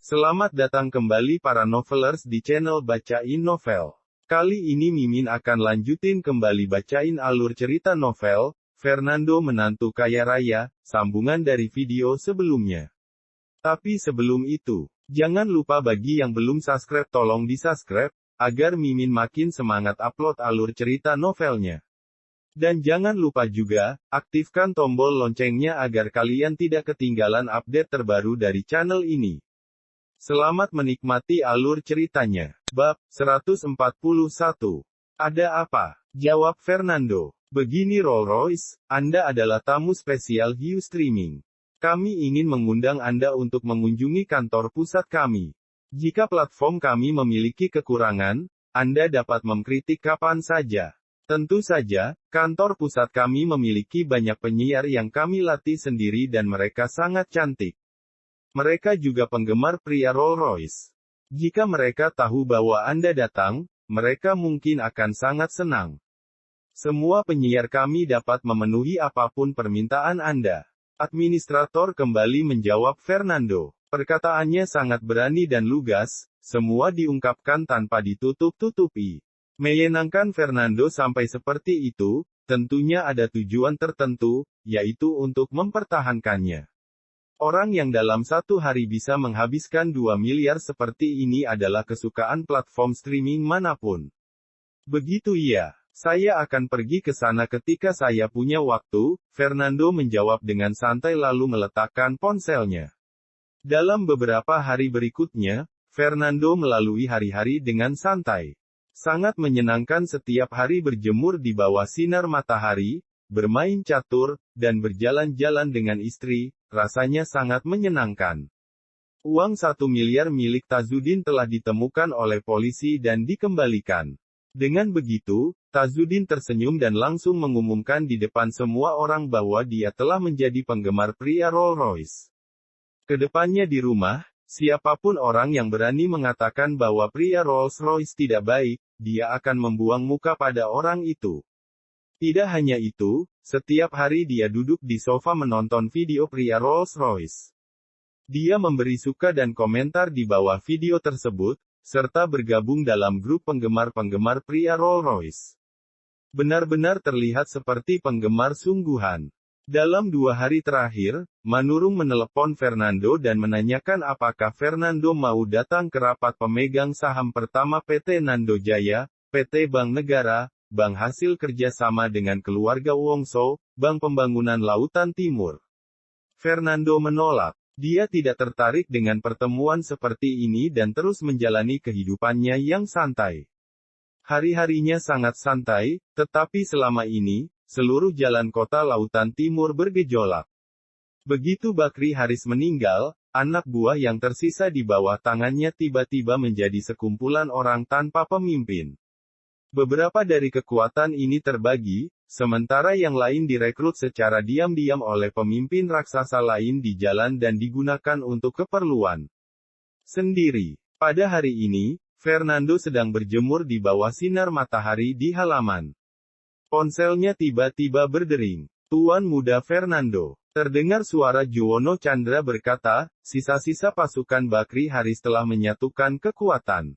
Selamat datang kembali para novelers di channel Bacain Novel. Kali ini Mimin akan lanjutin kembali bacain alur cerita novel, Fernando Menantu Kaya Raya, sambungan dari video sebelumnya. Tapi sebelum itu, jangan lupa bagi yang belum subscribe tolong di-subscribe, agar Mimin makin semangat upload alur cerita novelnya. Dan jangan lupa juga, aktifkan tombol loncengnya agar kalian tidak ketinggalan update terbaru dari channel ini. Selamat menikmati alur ceritanya. Bab 141. Ada apa? Jawab Fernando. Begini Rolls-Royce, Anda adalah tamu spesial Hiu Streaming. Kami ingin mengundang Anda untuk mengunjungi kantor pusat kami. Jika platform kami memiliki kekurangan, Anda dapat mengkritik kapan saja. Tentu saja, kantor pusat kami memiliki banyak penyiar yang kami latih sendiri dan mereka sangat cantik. Mereka juga penggemar pria Rolls-Royce. Jika mereka tahu bahwa Anda datang, mereka mungkin akan sangat senang. Semua penyiar kami dapat memenuhi apapun permintaan Anda. Administrator kembali menjawab Fernando. Perkataannya sangat berani dan lugas, semua diungkapkan tanpa ditutup-tutupi. Menyenangkan Fernando sampai seperti itu, tentunya ada tujuan tertentu, yaitu untuk mempertahankannya. Orang yang dalam satu hari bisa menghabiskan 2 miliar seperti ini adalah kesukaan platform streaming manapun. Begitu ya, saya akan pergi ke sana ketika saya punya waktu, Fernando menjawab dengan santai lalu meletakkan ponselnya. Dalam beberapa hari berikutnya, Fernando melalui hari-hari dengan santai. Sangat menyenangkan setiap hari berjemur di bawah sinar matahari, bermain catur, dan berjalan-jalan dengan istri, rasanya sangat menyenangkan. Uang 1 miliar milik Tazudin telah ditemukan oleh polisi dan dikembalikan. Dengan begitu, Tazudin tersenyum dan langsung mengumumkan di depan semua orang bahwa dia telah menjadi penggemar pria Rolls-Royce. Kedepannya di rumah, siapapun orang yang berani mengatakan bahwa pria Rolls-Royce tidak baik, dia akan membuang muka pada orang itu. Tidak hanya itu, setiap hari dia duduk di sofa menonton video pria Rolls-Royce. Dia memberi suka dan komentar di bawah video tersebut, serta bergabung dalam grup penggemar-penggemar pria Rolls-Royce. Benar-benar terlihat seperti penggemar sungguhan. Dalam 2 hari terakhir, Manurung menelepon Fernando dan menanyakan apakah Fernando mau datang ke rapat pemegang saham pertama PT Nando Jaya, PT Bank Negara, Bank hasil kerjasama dengan keluarga Wongso, Bank Pembangunan Lautan Timur. Fernando menolak. Dia tidak tertarik dengan pertemuan seperti ini dan terus menjalani kehidupannya yang santai. Hari-harinya sangat santai, tetapi selama ini, seluruh jalan kota Lautan Timur bergejolak. Begitu Bakri Haris meninggal, anak buah yang tersisa di bawah tangannya tiba-tiba menjadi sekumpulan orang tanpa pemimpin. Beberapa dari kekuatan ini terbagi, sementara yang lain direkrut secara diam-diam oleh pemimpin raksasa lain di jalan dan digunakan untuk keperluan sendiri. Pada hari ini, Fernando sedang berjemur di bawah sinar matahari di halaman. Ponselnya tiba-tiba berdering. Tuan Muda Fernando. Terdengar suara Juwono Chandra berkata, sisa-sisa pasukan Bakri Haris telah menyatukan kekuatan.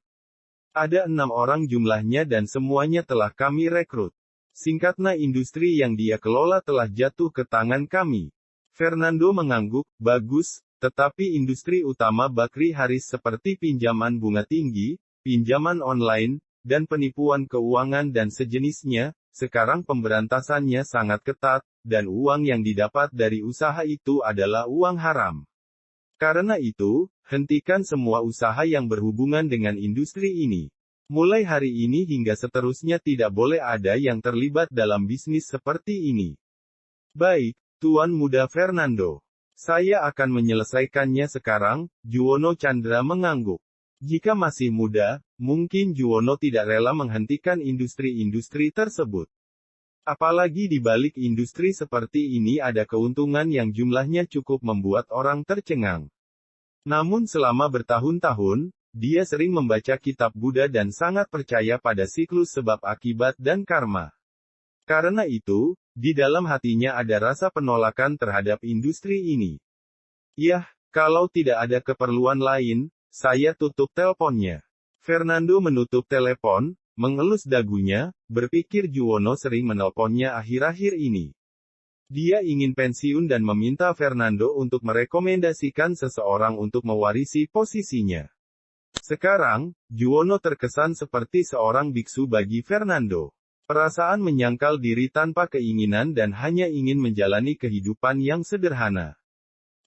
Ada 6 orang jumlahnya dan semuanya telah kami rekrut. Singkatnya industri yang dia kelola telah jatuh ke tangan kami. Fernando mengangguk, bagus, tetapi industri utama Bakri Haris seperti pinjaman bunga tinggi, pinjaman online, dan penipuan keuangan dan sejenisnya, sekarang pemberantasannya sangat ketat, dan uang yang didapat dari usaha itu adalah uang haram. Karena itu, hentikan semua usaha yang berhubungan dengan industri ini. Mulai hari ini hingga seterusnya tidak boleh ada yang terlibat dalam bisnis seperti ini. Baik, Tuan Muda Fernando. Saya akan menyelesaikannya sekarang, Juwono Chandra mengangguk. Jika masih muda, mungkin Juwono tidak rela menghentikan industri-industri tersebut. Apalagi di balik industri seperti ini ada keuntungan yang jumlahnya cukup membuat orang tercengang. Namun selama bertahun-tahun, dia sering membaca kitab Buddha dan sangat percaya pada siklus sebab akibat dan karma. Karena itu, di dalam hatinya ada rasa penolakan terhadap industri ini. Yah, kalau tidak ada keperluan lain, saya tutup teleponnya. Fernando menutup telepon, mengelus dagunya, berpikir Juwono sering menelponnya akhir-akhir ini. Dia ingin pensiun dan meminta Fernando untuk merekomendasikan seseorang untuk mewarisi posisinya. Sekarang, Juwono terkesan seperti seorang biksu bagi Fernando. Perasaan menyangkal diri tanpa keinginan dan hanya ingin menjalani kehidupan yang sederhana.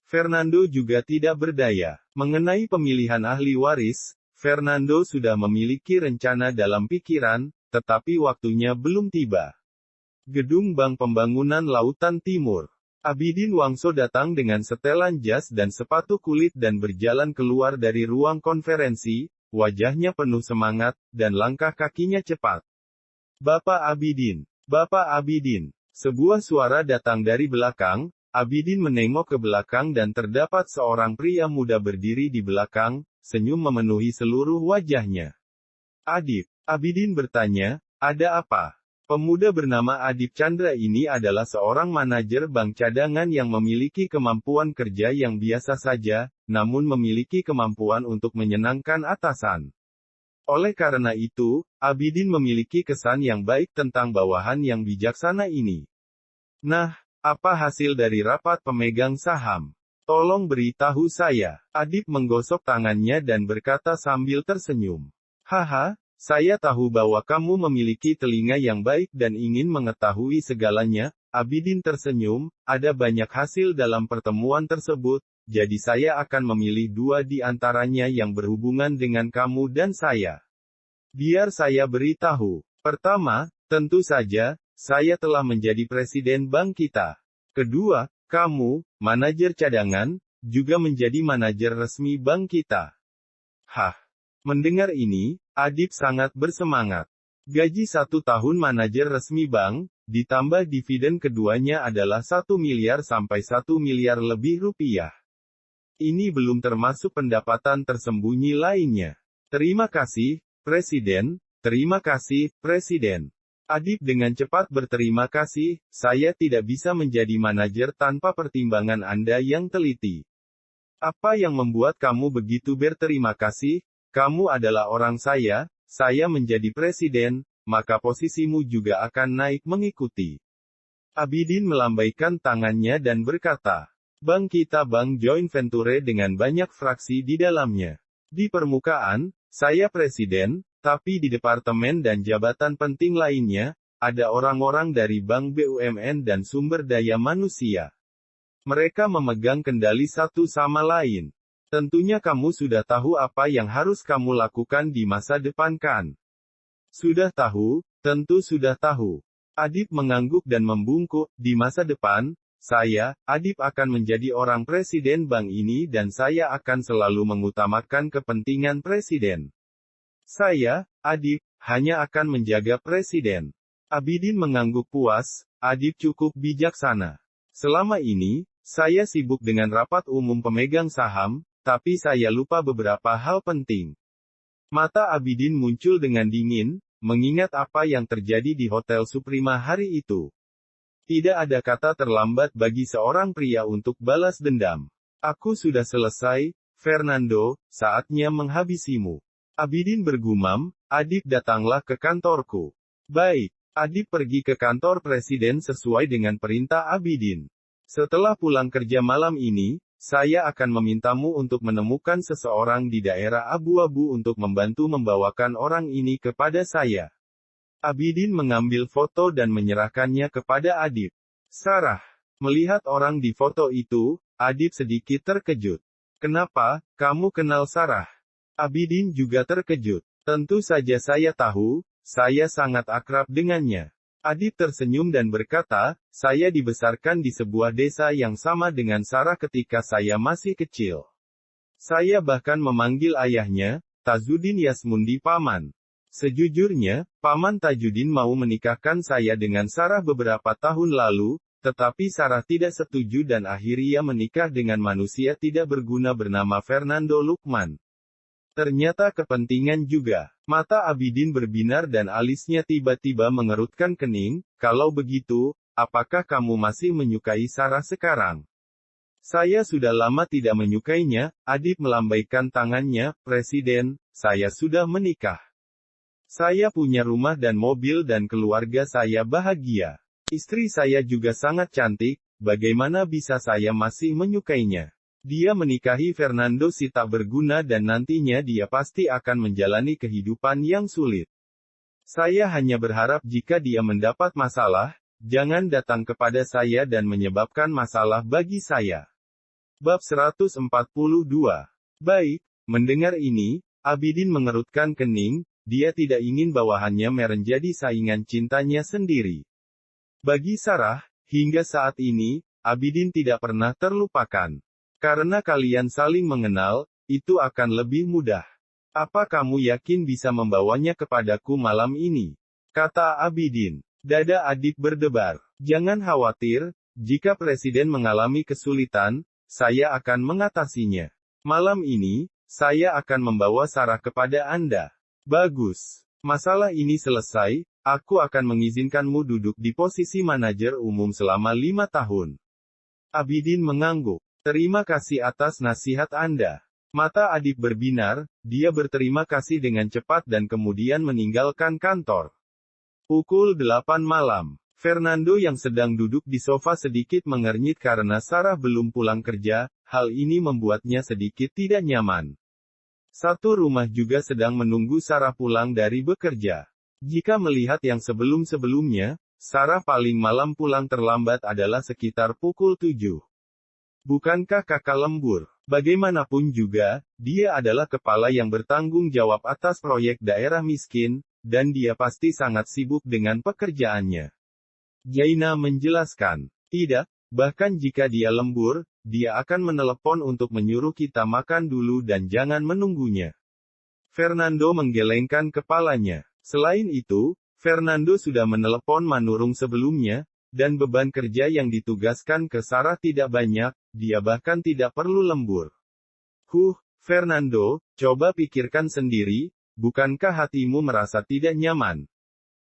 Fernando juga tidak berdaya. Mengenai pemilihan ahli waris, Fernando sudah memiliki rencana dalam pikiran, tetapi waktunya belum tiba. Gedung Bank Pembangunan Lautan Timur. Abidin Wangso datang dengan setelan jas dan sepatu kulit dan berjalan keluar dari ruang konferensi, wajahnya penuh semangat, dan langkah kakinya cepat. Bapak Abidin. Bapak Abidin. Sebuah suara datang dari belakang. Abidin menengok ke belakang dan terdapat seorang pria muda berdiri di belakang, senyum memenuhi seluruh wajahnya. Adip. Abidin bertanya, ada apa? Pemuda bernama Adip Chandra ini adalah seorang manajer bank cadangan yang memiliki kemampuan kerja yang biasa saja, namun memiliki kemampuan untuk menyenangkan atasan. Oleh karena itu, Abidin memiliki kesan yang baik tentang bawahan yang bijaksana ini. Nah, apa hasil dari rapat pemegang saham? Tolong beritahu saya. Adip menggosok tangannya dan berkata sambil tersenyum. Haha. Saya tahu bahwa kamu memiliki telinga yang baik dan ingin mengetahui segalanya. Abidin tersenyum, ada banyak hasil dalam pertemuan tersebut, jadi saya akan memilih 2 di antaranya yang berhubungan dengan kamu dan saya. Biar saya beritahu. Pertama, tentu saja, saya telah menjadi presiden bank kita. Kedua, kamu, manajer cadangan, juga menjadi manajer resmi bank kita. Hah. Mendengar ini, Adip sangat bersemangat. Gaji 1 tahun manajer resmi bank, ditambah dividen keduanya adalah 1 miliar sampai 1 miliar lebih rupiah. Ini belum termasuk pendapatan tersembunyi lainnya. Terima kasih, Presiden. Terima kasih, Presiden. Adip dengan cepat berterima kasih, saya tidak bisa menjadi manajer tanpa pertimbangan Anda yang teliti. Apa yang membuat kamu begitu berterima kasih? Kamu adalah orang saya menjadi presiden, maka posisimu juga akan naik mengikuti. Abidin melambaikan tangannya dan berkata, bank kita bank joint venture dengan banyak fraksi di dalamnya. Di permukaan, saya presiden, tapi di departemen dan jabatan penting lainnya, ada orang-orang dari bank BUMN dan sumber daya manusia. Mereka memegang kendali satu sama lain. Tentunya kamu sudah tahu apa yang harus kamu lakukan di masa depan kan? Sudah tahu, tentu sudah tahu. Adip mengangguk dan membungkuk, di masa depan, Adip akan menjadi orang presiden bank ini dan saya akan selalu mengutamakan kepentingan presiden. Saya, Adip, hanya akan menjaga presiden. Abidin mengangguk puas, Adip cukup bijaksana. Selama ini, saya sibuk dengan rapat umum pemegang saham, tapi saya lupa beberapa hal penting. Mata Abidin muncul dengan dingin, mengingat apa yang terjadi di Hotel Suprema hari itu. Tidak ada kata terlambat bagi seorang pria untuk balas dendam. Aku sudah selesai, Fernando, saatnya menghabisimu. Abidin bergumam, Adip datanglah ke kantorku. Baik, Adip pergi ke kantor presiden sesuai dengan perintah Abidin. Setelah pulang kerja malam ini, saya akan memintamu untuk menemukan seseorang di daerah abu-abu untuk membantu membawakan orang ini kepada saya. Abidin mengambil foto dan menyerahkannya kepada Adip. Sarah. Melihat orang di foto itu, Adip sedikit terkejut. Kenapa, kamu kenal Sarah? Abidin juga terkejut. Tentu saja saya tahu, saya sangat akrab dengannya. Adip tersenyum dan berkata, saya dibesarkan di sebuah desa yang sama dengan Sarah ketika saya masih kecil. Saya bahkan memanggil ayahnya, Tajudin Yasmundi Paman. Sejujurnya, Paman Tajudin mau menikahkan saya dengan Sarah beberapa tahun lalu, tetapi Sarah tidak setuju dan akhirnya menikah dengan manusia tidak berguna bernama Fernando Lukman. Ternyata kepentingan juga. Mata Abidin berbinar dan alisnya tiba-tiba mengerutkan kening. Kalau begitu, apakah kamu masih menyukai Sarah sekarang? Saya sudah lama tidak menyukainya, Adib melambaikan tangannya, Presiden, saya sudah menikah. Saya punya rumah dan mobil dan keluarga saya bahagia. Istri saya juga sangat cantik, bagaimana bisa saya masih menyukainya? Dia menikahi Fernando si tak berguna dan nantinya dia pasti akan menjalani kehidupan yang sulit. Saya hanya berharap jika dia mendapat masalah, jangan datang kepada saya dan menyebabkan masalah bagi saya. Bab 142. Baik, mendengar ini, Abidin mengerutkan kening, dia tidak ingin bawahannya menjadi saingan cintanya sendiri. Bagi Sarah, hingga saat ini, Abidin tidak pernah terlupakan. Karena kalian saling mengenal, itu akan lebih mudah. Apa kamu yakin bisa membawanya kepadaku malam ini? Kata Abidin. Dada Adib berdebar. Jangan khawatir, jika Presiden mengalami kesulitan, saya akan mengatasinya. Malam ini, saya akan membawa Sarah kepada Anda. Bagus. Masalah ini selesai, aku akan mengizinkanmu duduk di posisi manajer umum selama 5 tahun. Abidin mengangguk. Terima kasih atas nasihat Anda. Mata Adib berbinar, dia berterima kasih dengan cepat dan kemudian meninggalkan kantor. Pukul 8 malam. Fernando yang sedang duduk di sofa sedikit mengernyit karena Sarah belum pulang kerja, hal ini membuatnya sedikit tidak nyaman. Satu rumah juga sedang menunggu Sarah pulang dari bekerja. Jika melihat yang sebelum-sebelumnya, Sarah paling malam pulang terlambat adalah sekitar pukul 7. Bukankah kakak lembur? Bagaimanapun juga, dia adalah kepala yang bertanggung jawab atas proyek daerah miskin, dan dia pasti sangat sibuk dengan pekerjaannya. Jaina menjelaskan. Tidak, bahkan jika dia lembur, dia akan menelepon untuk menyuruh kita makan dulu dan jangan menunggunya. Fernando menggelengkan kepalanya. Selain itu, Fernando sudah menelepon Manurung sebelumnya, dan beban kerja yang ditugaskan ke Sarah tidak banyak, dia bahkan tidak perlu lembur. Fernando, coba pikirkan sendiri, bukankah hatimu merasa tidak nyaman?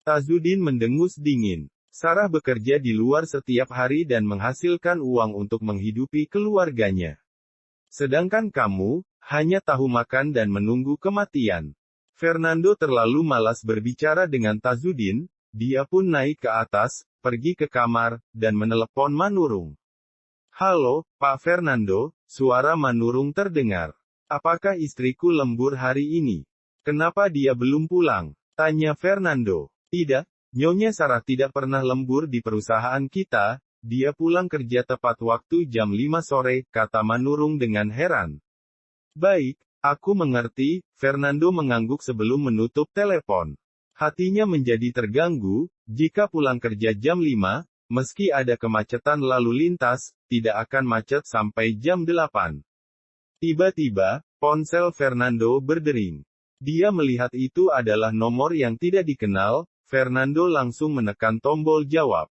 Tazudin mendengus dingin. Sarah bekerja di luar setiap hari dan menghasilkan uang untuk menghidupi keluarganya. Sedangkan kamu, hanya tahu makan dan menunggu kematian. Fernando terlalu malas berbicara dengan Tazudin, dia pun naik ke atas, pergi ke kamar, dan menelepon Manurung. Halo, Pak Fernando, suara Manurung terdengar. Apakah istriku lembur hari ini? Kenapa dia belum pulang? Tanya Fernando. Tidak, Nyonya Sarah tidak pernah lembur di perusahaan kita, dia pulang kerja tepat waktu jam 5 sore, kata Manurung dengan heran. Baik, aku mengerti, Fernando mengangguk sebelum menutup telepon. Hatinya menjadi terganggu, jika pulang kerja jam 5, meski ada kemacetan lalu lintas, tidak akan macet sampai jam 8. Tiba-tiba, ponsel Fernando berdering. Dia melihat itu adalah nomor yang tidak dikenal. Fernando langsung menekan tombol jawab.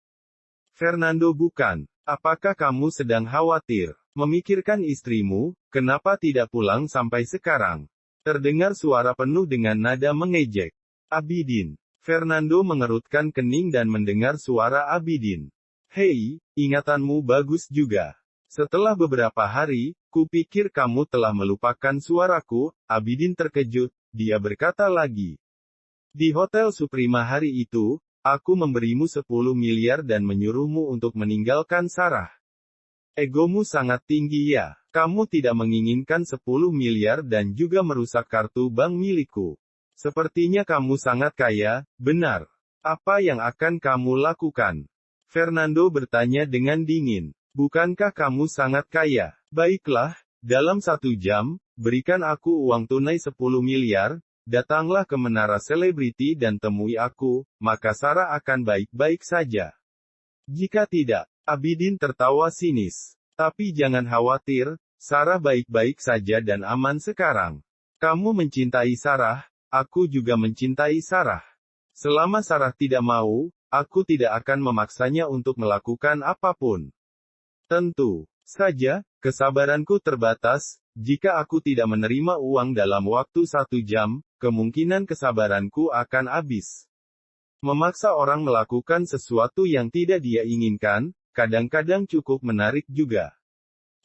Fernando bukan. Apakah kamu sedang khawatir? Memikirkan istrimu, kenapa tidak pulang sampai sekarang? Terdengar suara penuh dengan nada mengejek. Abidin. Fernando mengerutkan kening dan mendengar suara Abidin. Hei, ingatanmu bagus juga. Setelah beberapa hari, kupikir kamu telah melupakan suaraku. Abidin terkejut, dia berkata lagi. Di Hotel Suprema hari itu, aku memberimu 10 miliar dan menyuruhmu untuk meninggalkan Sarah. Egomu sangat tinggi ya. Kamu tidak menginginkan 10 miliar dan juga merusak kartu bank milikku. Sepertinya kamu sangat kaya, benar. Apa yang akan kamu lakukan? Fernando bertanya dengan dingin. Bukankah kamu sangat kaya? Baiklah, dalam 1 jam, berikan aku uang tunai 10 miliar, datanglah ke menara selebriti dan temui aku, maka Sarah akan baik-baik saja. Jika tidak, Abidin tertawa sinis. Tapi jangan khawatir, Sarah baik-baik saja dan aman sekarang. Kamu mencintai Sarah, aku juga mencintai Sarah. Selama Sarah tidak mau, aku tidak akan memaksanya untuk melakukan apapun. Tentu saja, kesabaranku terbatas, jika aku tidak menerima uang dalam waktu 1 jam, kemungkinan kesabaranku akan habis. Memaksa orang melakukan sesuatu yang tidak dia inginkan, kadang-kadang cukup menarik juga.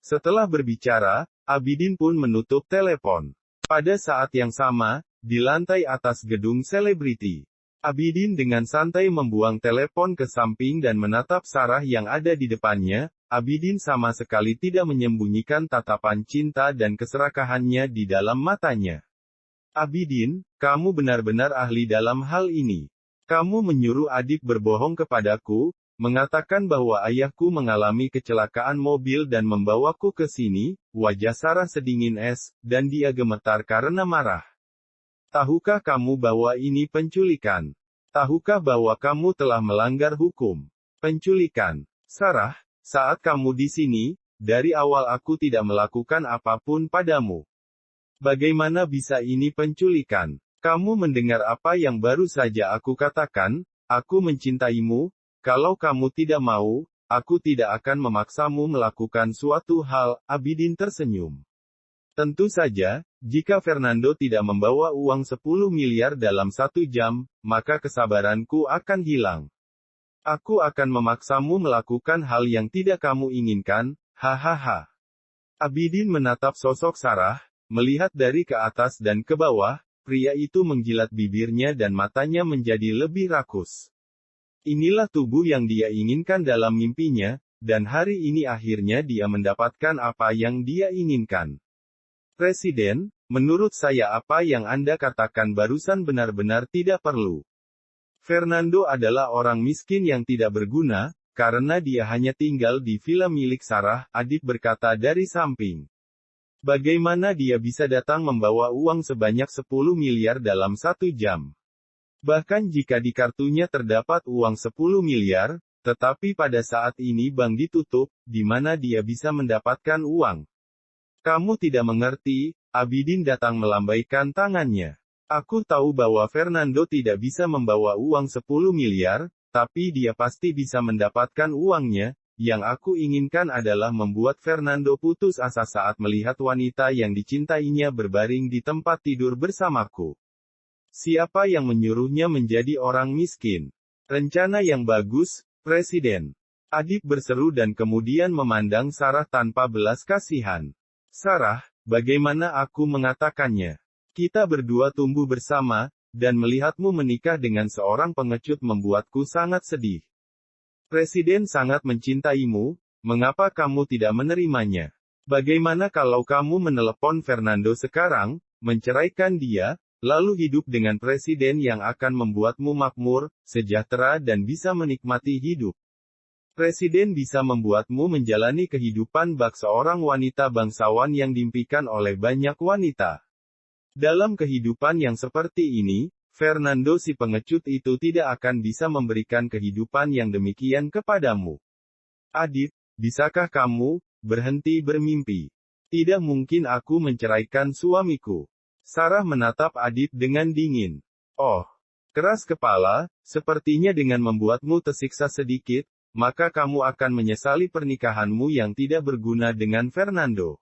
Setelah berbicara, Abidin pun menutup telepon. Pada saat yang sama, di lantai atas gedung selebriti, Abidin dengan santai membuang telepon ke samping dan menatap Sarah yang ada di depannya. Abidin sama sekali tidak menyembunyikan tatapan cinta dan keserakahannya di dalam matanya. Abidin, kamu benar-benar ahli dalam hal ini. Kamu menyuruh adik berbohong kepadaku, mengatakan bahwa ayahku mengalami kecelakaan mobil dan membawaku ke sini. Wajah Sarah sedingin es, dan dia gemetar karena marah. Tahukah kamu bahwa ini penculikan? Tahukah bahwa kamu telah melanggar hukum? Penculikan. Sarah, saat kamu di sini, dari awal aku tidak melakukan apapun padamu. Bagaimana bisa ini penculikan? Kamu mendengar apa yang baru saja aku katakan, aku mencintaimu, kalau kamu tidak mau, aku tidak akan memaksamu melakukan suatu hal. Abidin tersenyum. Tentu saja, jika Fernando tidak membawa uang 10 miliar dalam 1 jam, maka kesabaranku akan hilang. Aku akan memaksamu melakukan hal yang tidak kamu inginkan, hahaha. Abidin menatap sosok Sarah, melihat dari ke atas dan ke bawah, pria itu menggilat bibirnya dan matanya menjadi lebih rakus. Inilah tubuh yang dia inginkan dalam mimpinya, dan hari ini akhirnya dia mendapatkan apa yang dia inginkan. Presiden, menurut saya apa yang Anda katakan barusan benar-benar tidak perlu. Fernando adalah orang miskin yang tidak berguna, karena dia hanya tinggal di villa milik Sarah, Adib berkata dari samping. Bagaimana dia bisa datang membawa uang sebanyak 10 miliar dalam 1 jam? Bahkan jika di kartunya terdapat uang 10 miliar, tetapi pada saat ini bank ditutup, di mana dia bisa mendapatkan uang? Kamu tidak mengerti, Abidin datang melambaikan tangannya. Aku tahu bahwa Fernando tidak bisa membawa uang 10 miliar, tapi dia pasti bisa mendapatkan uangnya. Yang aku inginkan adalah membuat Fernando putus asa saat melihat wanita yang dicintainya berbaring di tempat tidur bersamaku. Siapa yang menyuruhnya menjadi orang miskin? Rencana yang bagus, Presiden. Adib berseru dan kemudian memandang Sarah tanpa belas kasihan. Sarah, bagaimana aku mengatakannya? Kita berdua tumbuh bersama, dan melihatmu menikah dengan seorang pengecut membuatku sangat sedih. Presiden sangat mencintaimu, mengapa kamu tidak menerimanya? Bagaimana kalau kamu menelepon Fernando sekarang, menceraikan dia, lalu hidup dengan presiden yang akan membuatmu makmur, sejahtera dan bisa menikmati hidup? Presiden bisa membuatmu menjalani kehidupan bak seorang wanita bangsawan yang diimpikan oleh banyak wanita. Dalam kehidupan yang seperti ini, Fernando si pengecut itu tidak akan bisa memberikan kehidupan yang demikian kepadamu. Adib, bisakah kamu berhenti bermimpi? Tidak mungkin aku menceraikan suamiku. Sarah menatap Adib dengan dingin. Oh, keras kepala, sepertinya dengan membuatmu tersiksa sedikit, maka kamu akan menyesali pernikahanmu yang tidak berguna dengan Fernando.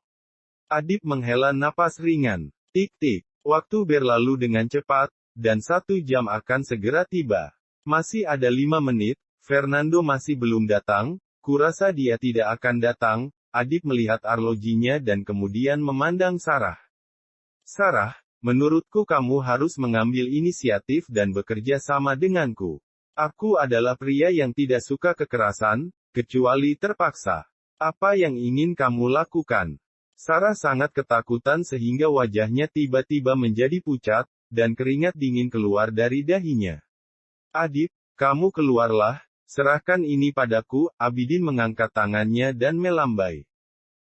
Adib menghela napas ringan. Tik-tik, waktu berlalu dengan cepat, dan 1 jam akan segera tiba. Masih ada 5 menit, Fernando masih belum datang, kurasa dia tidak akan datang. Adib melihat arlojinya dan kemudian memandang Sarah. Sarah, menurutku kamu harus mengambil inisiatif dan bekerja sama denganku. Aku adalah pria yang tidak suka kekerasan, kecuali terpaksa. Apa yang ingin kamu lakukan? Sarah sangat ketakutan sehingga wajahnya tiba-tiba menjadi pucat, dan keringat dingin keluar dari dahinya. Adib, kamu keluarlah, serahkan ini padaku. Abidin mengangkat tangannya dan melambai.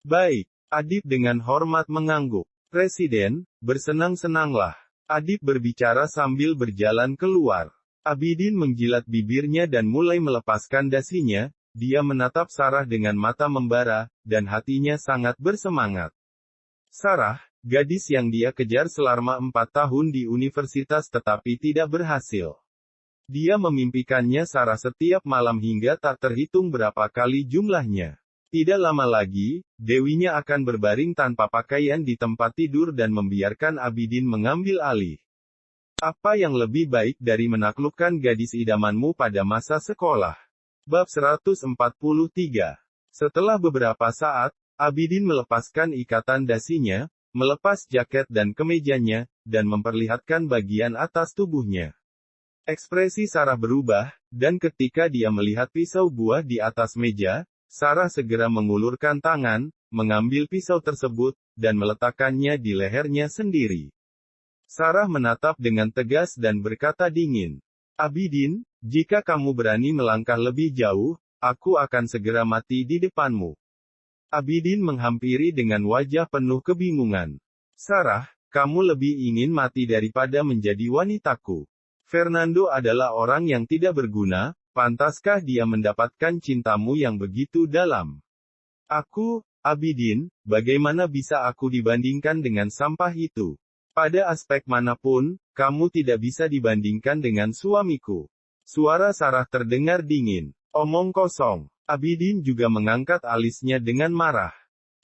Baik, Adib dengan hormat mengangguk. Presiden, bersenang-senanglah. Adib berbicara sambil berjalan keluar. Abidin menjilat bibirnya dan mulai melepaskan dasinya. Dia menatap Sarah dengan mata membara, dan hatinya sangat bersemangat. Sarah, gadis yang dia kejar selama 4 tahun di universitas tetapi tidak berhasil. Dia memimpikannya Sarah setiap malam hingga tak terhitung berapa kali jumlahnya. Tidak lama lagi, dewinya akan berbaring tanpa pakaian di tempat tidur dan membiarkan Abidin mengambil alih. Apa yang lebih baik dari menaklukkan gadis idamanmu pada masa sekolah? Bab 143. Setelah beberapa saat, Abidin melepaskan ikatan dasinya, melepas jaket dan kemejanya, dan memperlihatkan bagian atas tubuhnya. Ekspresi Sarah berubah, dan ketika dia melihat pisau buah di atas meja, Sarah segera mengulurkan tangan, mengambil pisau tersebut, dan meletakkannya di lehernya sendiri. Sarah menatap dengan tegas dan berkata dingin, "Abidin, jika kamu berani melangkah lebih jauh, aku akan segera mati di depanmu." Abidin menghampiri dengan wajah penuh kebingungan. "Sarah, kamu lebih ingin mati daripada menjadi wanitaku. Fernando adalah orang yang tidak berguna, pantaskah dia mendapatkan cintamu yang begitu dalam? Aku, Abidin, bagaimana bisa aku dibandingkan dengan sampah itu? Pada aspek manapun, kamu tidak bisa dibandingkan dengan suamiku." Suara Sarah terdengar dingin. "Omong kosong." Abidin juga mengangkat alisnya dengan marah.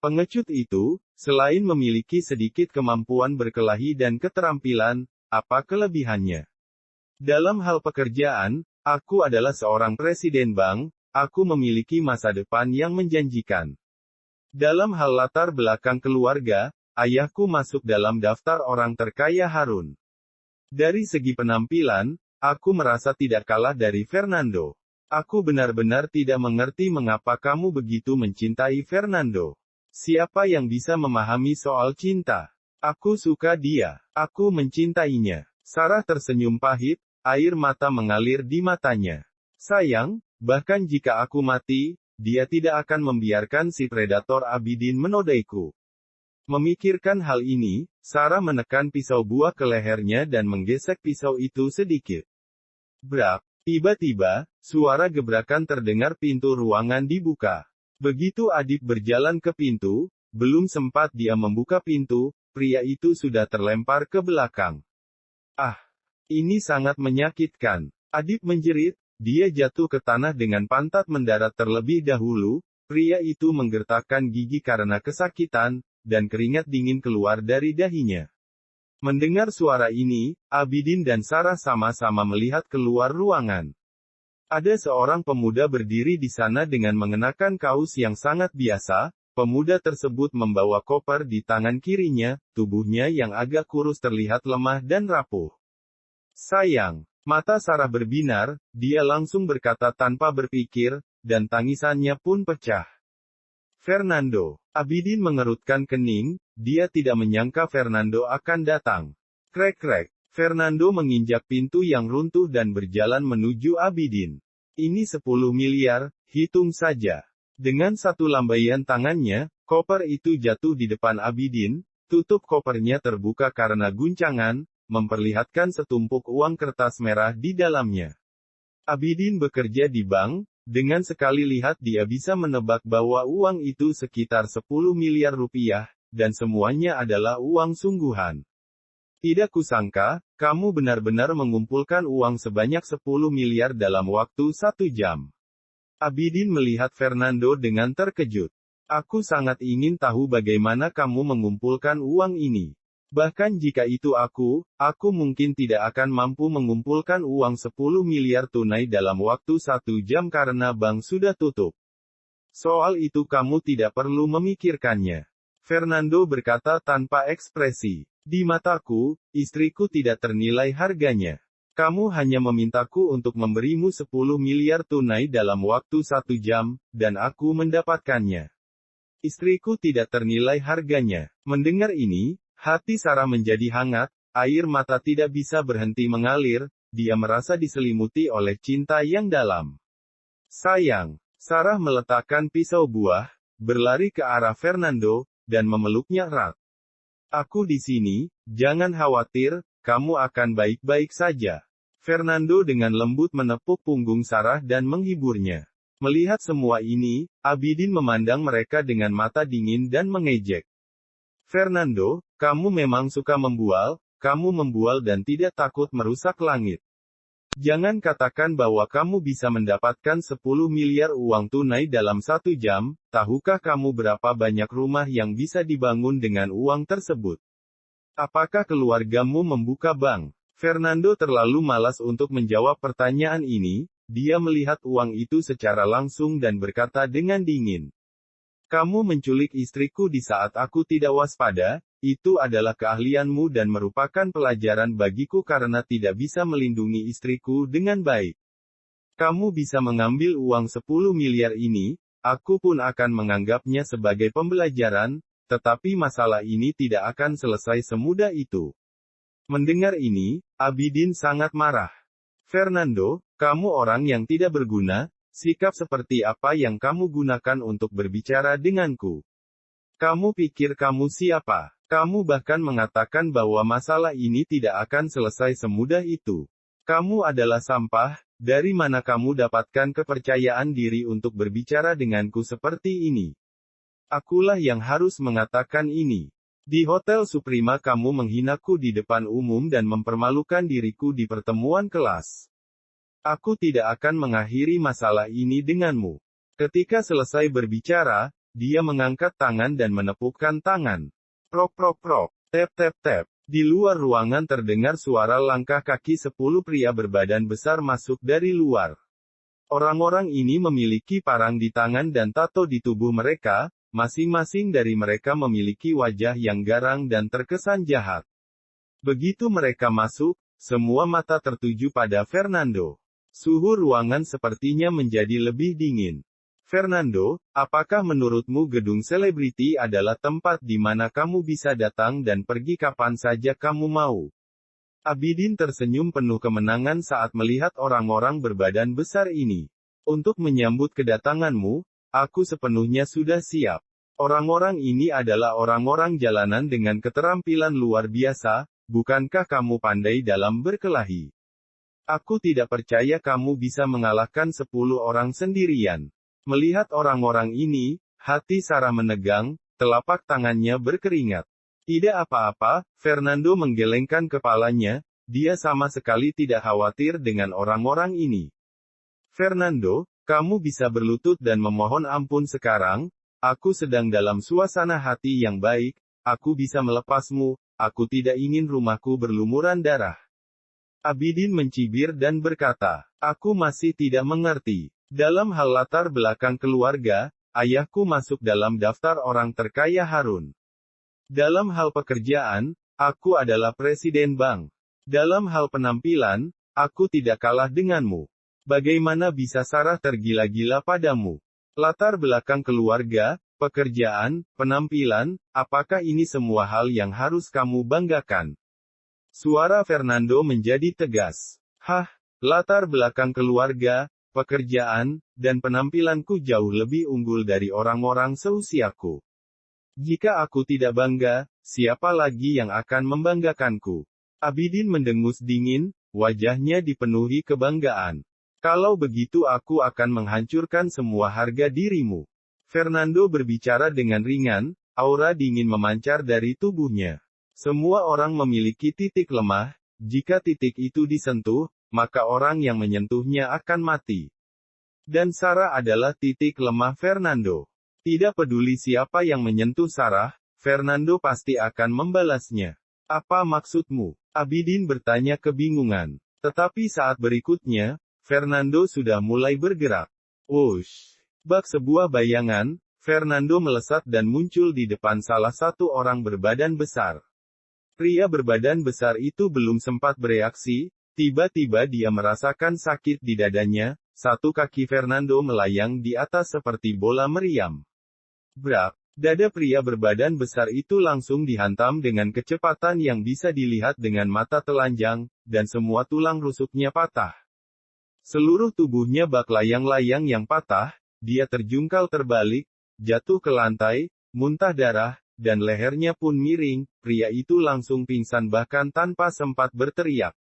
Pengecut itu, selain memiliki sedikit kemampuan berkelahi dan keterampilan, apa kelebihannya? Dalam hal pekerjaan, aku adalah seorang presiden bank, aku memiliki masa depan yang menjanjikan. Dalam hal latar belakang keluarga, ayahku masuk dalam daftar orang terkaya Harun. Dari segi penampilan, aku merasa tidak kalah dari Fernando. Aku benar-benar tidak mengerti mengapa kamu begitu mencintai Fernando. Siapa yang bisa memahami soal cinta? Aku suka dia. Aku mencintainya. Sarah tersenyum pahit, air mata mengalir di matanya. Sayang, bahkan jika aku mati, dia tidak akan membiarkan si predator Abidin menodaiku. Memikirkan hal ini, Sarah menekan pisau buah ke lehernya dan menggesek pisau itu sedikit. Brak. Tiba-tiba, suara gebrakan terdengar, pintu ruangan dibuka. Begitu Adib berjalan ke pintu, belum sempat dia membuka pintu, pria itu sudah terlempar ke belakang. "Ah, ini sangat menyakitkan." Adib menjerit, dia jatuh ke tanah dengan pantat mendarat terlebih dahulu, pria itu menggertakkan gigi karena kesakitan, dan keringat dingin keluar dari dahinya. Mendengar suara ini, Abidin dan Sarah sama-sama melihat keluar ruangan. Ada seorang pemuda berdiri di sana dengan mengenakan kaos yang sangat biasa. Pemuda tersebut membawa koper di tangan kirinya, tubuhnya yang agak kurus terlihat lemah dan rapuh. "Sayang." Mata Sarah berbinar, dia langsung berkata tanpa berpikir, dan tangisannya pun pecah. "Fernando." Abidin mengerutkan kening, dia tidak menyangka Fernando akan datang. Krek-krek. Fernando menginjak pintu yang runtuh dan berjalan menuju Abidin. "Ini 10 miliar, hitung saja." Dengan satu lambaian tangannya, koper itu jatuh di depan Abidin, tutup kopernya terbuka karena guncangan, memperlihatkan setumpuk uang kertas merah di dalamnya. Abidin bekerja di bank. Dengan sekali lihat dia bisa menebak bahwa uang itu sekitar 10 miliar rupiah, dan semuanya adalah uang sungguhan. "Tidak kusangka, kamu benar-benar mengumpulkan uang sebanyak 10 miliar dalam waktu 1 jam." Abidin melihat Fernando dengan terkejut. "Aku sangat ingin tahu bagaimana kamu mengumpulkan uang ini. Bahkan jika itu aku mungkin tidak akan mampu mengumpulkan uang 10 miliar tunai dalam waktu 1 jam karena bank sudah tutup. Soal itu kamu tidak perlu memikirkannya." Fernando berkata tanpa ekspresi. "Di mataku, istriku tidak ternilai harganya. Kamu hanya memintaku untuk memberimu 10 miliar tunai dalam waktu 1 jam, dan aku mendapatkannya. Istriku tidak ternilai harganya." Mendengar ini, hati Sarah menjadi hangat, air mata tidak bisa berhenti mengalir, dia merasa diselimuti oleh cinta yang dalam. "Sayang." Sarah meletakkan pisau buah, berlari ke arah Fernando, dan memeluknya erat. "Aku di sini, jangan khawatir, kamu akan baik-baik saja." Fernando dengan lembut menepuk punggung Sarah dan menghiburnya. Melihat semua ini, Abidin memandang mereka dengan mata dingin dan mengejek. "Fernando, kamu memang suka membual, kamu membual dan tidak takut merusak langit. Jangan katakan bahwa kamu bisa mendapatkan 10 miliar uang tunai dalam 1 jam, tahukah kamu berapa banyak rumah yang bisa dibangun dengan uang tersebut? Apakah keluargamu membuka bank?" Fernando terlalu malas untuk menjawab pertanyaan ini, dia melihat uang itu secara langsung dan berkata dengan dingin. Kamu menculik istriku di saat aku tidak waspada, itu adalah keahlianmu dan merupakan pelajaran bagiku karena tidak bisa melindungi istriku dengan baik. Kamu bisa mengambil uang 10 miliar ini, aku pun akan menganggapnya sebagai pembelajaran, tetapi masalah ini tidak akan selesai semudah itu. Mendengar ini, Abidin sangat marah. Fernando, kamu orang yang tidak berguna, sikap seperti apa yang kamu gunakan untuk berbicara denganku? Kamu pikir kamu siapa? Kamu bahkan mengatakan bahwa masalah ini tidak akan selesai semudah itu. Kamu adalah sampah, dari mana kamu dapatkan kepercayaan diri untuk berbicara denganku seperti ini? Akulah yang harus mengatakan ini. Di Hotel Suprema kamu menghinaku di depan umum dan mempermalukan diriku di pertemuan kelas. Aku tidak akan mengakhiri masalah ini denganmu. Ketika selesai berbicara, dia mengangkat tangan dan menepukkan tangan. Prok prok prok, tap tap tap. Di luar ruangan terdengar suara langkah kaki 10 pria berbadan besar masuk dari luar. Orang-orang ini memiliki parang di tangan dan tato di tubuh mereka, masing-masing dari mereka memiliki wajah yang garang dan terkesan jahat. Begitu mereka masuk, semua mata tertuju pada Fernando. Suhu ruangan sepertinya menjadi lebih dingin. Fernando, apakah menurutmu gedung selebriti adalah tempat di mana kamu bisa datang dan pergi kapan saja kamu mau? Abidin tersenyum penuh kemenangan saat melihat orang-orang berbadan besar ini. Untuk menyambut kedatanganmu, aku sepenuhnya sudah siap. Orang-orang ini adalah orang-orang jalanan dengan keterampilan luar biasa, bukankah kamu pandai dalam berkelahi? Aku tidak percaya kamu bisa mengalahkan 10 orang sendirian. Melihat orang-orang ini, hati Sarah menegang, telapak tangannya berkeringat. Tidak apa-apa, Fernando menggelengkan kepalanya, dia sama sekali tidak khawatir dengan orang-orang ini. Fernando, kamu bisa berlutut dan memohon ampun sekarang, aku sedang dalam suasana hati yang baik, aku bisa melepasmu, aku tidak ingin rumahku berlumuran darah. Abidin mencibir dan berkata, aku masih tidak mengerti. Dalam hal latar belakang keluarga, ayahku masuk dalam daftar orang terkaya Harun. Dalam hal pekerjaan, aku adalah presiden bank. Dalam hal penampilan, aku tidak kalah denganmu. Bagaimana bisa Sarah tergila-gila padamu? Latar belakang keluarga, pekerjaan, penampilan, apakah ini semua hal yang harus kamu banggakan? Suara Fernando menjadi tegas. Hah, latar belakang keluarga, pekerjaan, dan penampilanku jauh lebih unggul dari orang-orang seusiaku. Jika aku tidak bangga, siapa lagi yang akan membanggakanku? Abidin mendengus dingin, wajahnya dipenuhi kebanggaan. Kalau begitu aku akan menghancurkan semua harga dirimu. Fernando berbicara dengan ringan, aura dingin memancar dari tubuhnya. Semua orang memiliki titik lemah, jika titik itu disentuh, maka orang yang menyentuhnya akan mati. Dan Sarah adalah titik lemah Fernando. Tidak peduli siapa yang menyentuh Sarah, Fernando pasti akan membalasnya. Apa maksudmu? Abidin bertanya kebingungan. Tetapi saat berikutnya, Fernando sudah mulai bergerak. Wush! Bak sebuah bayangan, Fernando melesat dan muncul di depan salah satu orang berbadan besar. Pria berbadan besar itu belum sempat bereaksi, tiba-tiba dia merasakan sakit di dadanya, satu kaki Fernando melayang di atas seperti bola meriam. Brak! Dada pria berbadan besar itu langsung dihantam dengan kecepatan yang bisa dilihat dengan mata telanjang, dan semua tulang rusuknya patah. Seluruh tubuhnya bak layang-layang yang patah, dia terjungkal terbalik, jatuh ke lantai, muntah darah, dan lehernya pun miring, pria itu langsung pingsan bahkan tanpa sempat berteriak.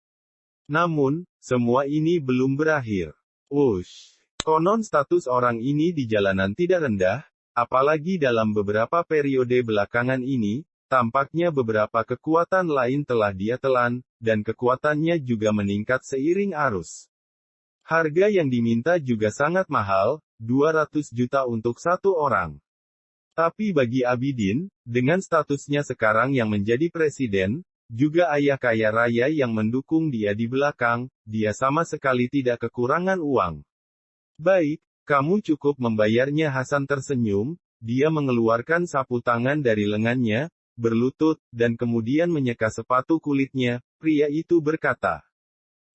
Namun, semua ini belum berakhir. Wush! Konon status orang ini di jalanan tidak rendah, apalagi dalam beberapa periode belakangan ini, tampaknya beberapa kekuatan lain telah dia telan, dan kekuatannya juga meningkat seiring arus. Harga yang diminta juga sangat mahal, 200 juta untuk satu orang. Tapi bagi Abidin, dengan statusnya sekarang yang menjadi presiden, juga ayah kaya raya yang mendukung dia di belakang, dia sama sekali tidak kekurangan uang. Baik, kamu cukup membayarnya. Hasan tersenyum, dia mengeluarkan sapu tangan dari lengannya, berlutut, dan kemudian menyeka sepatu kulitnya. Pria itu berkata,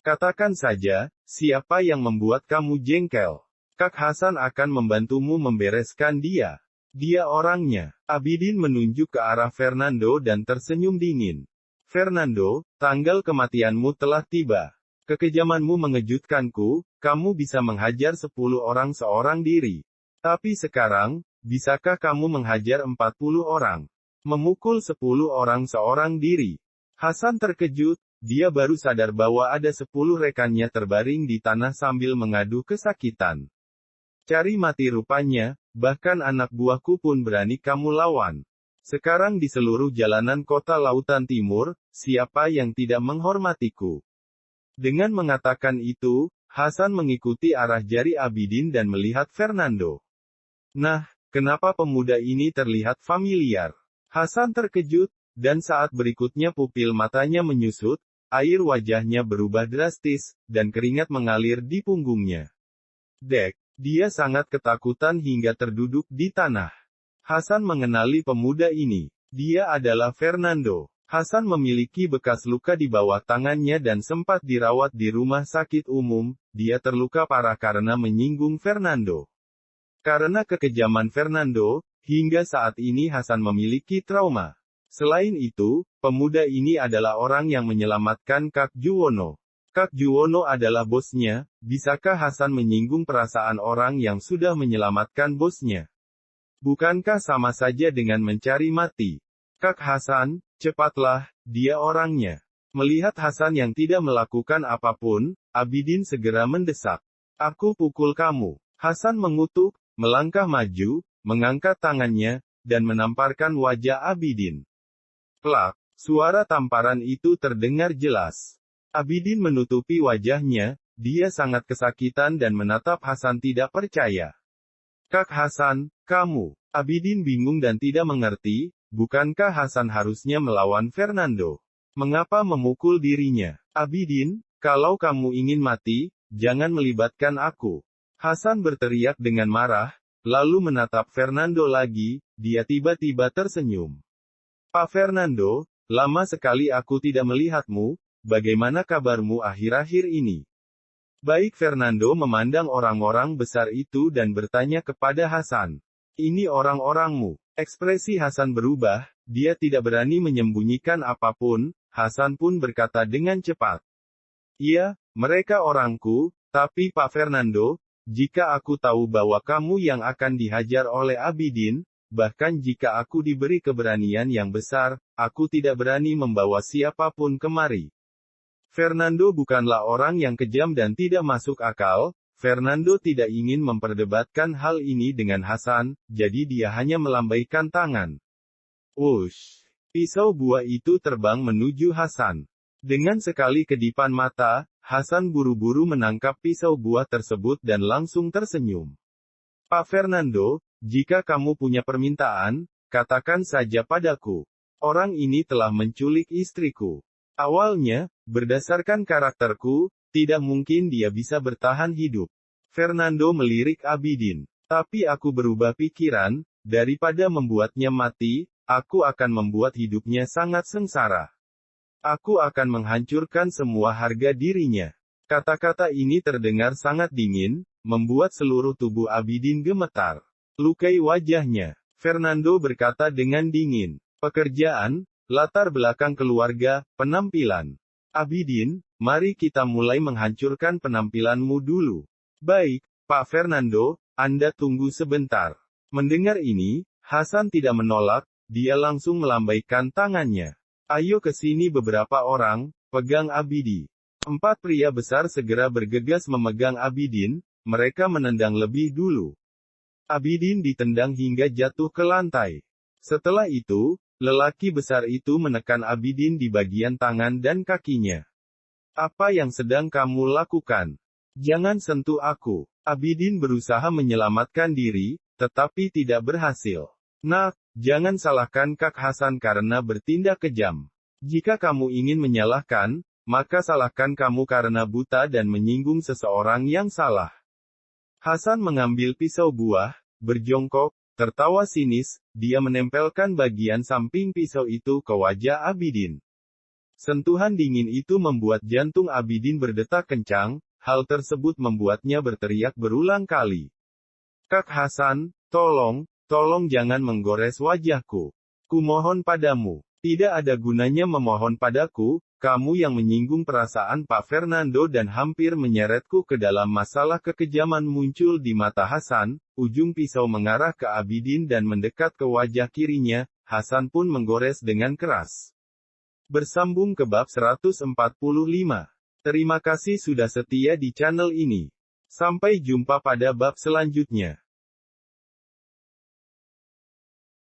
"Katakan saja, siapa yang membuat kamu jengkel? Kak Hasan akan membantumu membereskan dia. Dia orangnya." Abidin menunjuk ke arah Fernando dan tersenyum dingin. "Fernando, tanggal kematianmu telah tiba. Kekejamanmu mengejutkanku, kamu bisa menghajar 10 orang seorang diri. Tapi sekarang, bisakah kamu menghajar 40 orang? Memukul 10 orang seorang diri?" Hasan terkejut. Dia baru sadar bahwa ada 10 rekannya terbaring di tanah sambil mengadu kesakitan. "Cari mati rupanya, bahkan anak buahku pun berani kamu lawan. Sekarang di seluruh jalanan kota Lautan Timur, siapa yang tidak menghormatiku?" Dengan mengatakan itu, Hasan mengikuti arah jari Abidin dan melihat Fernando. "Nah, kenapa pemuda ini terlihat familiar?" Hasan terkejut, dan saat berikutnya pupil matanya menyusut, air wajahnya berubah drastis, dan keringat mengalir di punggungnya. Dia sangat ketakutan hingga terduduk di tanah. Hasan mengenali pemuda ini. Dia adalah Fernando. Hasan memiliki bekas luka di bawah tangannya dan sempat dirawat di rumah sakit umum. Dia terluka parah karena menyinggung Fernando. Karena kekejaman Fernando, hingga saat ini Hasan memiliki trauma. Selain itu, pemuda ini adalah orang yang menyelamatkan Kak Juwono. Kak Juwono adalah bosnya. Bisakah Hasan menyinggung perasaan orang yang sudah menyelamatkan bosnya? Bukankah sama saja dengan mencari mati? "Kak Hasan, cepatlah, dia orangnya." Melihat Hasan yang tidak melakukan apapun, Abidin segera mendesak. "Aku pukul kamu." Hasan mengutuk, melangkah maju, mengangkat tangannya, dan menamparkan wajah Abidin. Plak, suara tamparan itu terdengar jelas. Abidin menutupi wajahnya, dia sangat kesakitan dan menatap Hasan tidak percaya. "Kak Hasan, kamu..." Abidin bingung dan tidak mengerti, bukankah Hasan harusnya melawan Fernando? Mengapa memukul dirinya? "Abidin, kalau kamu ingin mati, jangan melibatkan aku." Hasan berteriak dengan marah, lalu menatap Fernando lagi. Dia tiba-tiba tersenyum. "Pak Fernando, lama sekali aku tidak melihatmu, bagaimana kabarmu akhir-akhir ini?" Baik, Fernando memandang orang-orang besar itu dan bertanya kepada Hasan. "Ini orang-orangmu?" Ekspresi Hasan berubah, dia tidak berani menyembunyikan apapun. Hasan pun berkata dengan cepat. "Iya, mereka orangku, tapi Pak Fernando, jika aku tahu bahwa kamu yang akan dihajar oleh Abidin, bahkan jika aku diberi keberanian yang besar, aku tidak berani membawa siapapun kemari." Fernando bukanlah orang yang kejam dan tidak masuk akal. Fernando tidak ingin memperdebatkan hal ini dengan Hasan, jadi dia hanya melambaikan tangan. Wush! Pisau buah itu terbang menuju Hasan. Dengan sekali kedipan mata, Hasan buru-buru menangkap pisau buah tersebut dan langsung tersenyum. "Pak Fernando, jika kamu punya permintaan, katakan saja padaku. Orang ini telah menculik istriku. Awalnya, berdasarkan karakterku, tidak mungkin dia bisa bertahan hidup." Fernando melirik Abidin. "Tapi aku berubah pikiran, daripada membuatnya mati, aku akan membuat hidupnya sangat sengsara. Aku akan menghancurkan semua harga dirinya." Kata-kata ini terdengar sangat dingin, membuat seluruh tubuh Abidin gemetar. Lukai wajahnya. Fernando berkata dengan dingin. "Pekerjaan, latar belakang keluarga, penampilan. Abidin, mari kita mulai menghancurkan penampilanmu dulu." "Baik, Pak Fernando, Anda tunggu sebentar." Mendengar ini, Hasan tidak menolak, dia langsung melambaikan tangannya. "Ayo ke sini beberapa orang, pegang Abidin." 4 pria besar segera bergegas memegang Abidin, mereka menendang lebih dulu. Abidin ditendang hingga jatuh ke lantai. Setelah itu, lelaki besar itu menekan Abidin di bagian tangan dan kakinya. "Apa yang sedang kamu lakukan? Jangan sentuh aku." Abidin berusaha menyelamatkan diri, tetapi tidak berhasil. "Nak, jangan salahkan Kak Hasan karena bertindak kejam. Jika kamu ingin menyalahkan, maka salahkan kamu karena buta dan menyinggung seseorang yang salah." Hasan mengambil pisau buah, berjongkok, Tertawa sinis, dia menempelkan bagian samping pisau itu ke wajah Abidin. Sentuhan dingin itu membuat jantung Abidin berdetak kencang, hal tersebut membuatnya berteriak berulang kali. Kak Hasan, tolong jangan menggores wajahku. Kumohon padamu. Tidak ada gunanya memohon padaku, kamu yang menyinggung perasaan Pak Fernando dan hampir menyeretku ke dalam masalah. Kekejaman muncul di mata Hasan, ujung pisau mengarah ke Abidin dan mendekat ke wajah kirinya, Hasan pun menggores dengan keras. Bersambung ke bab 145. Terima kasih sudah setia di channel ini. Sampai jumpa pada bab selanjutnya.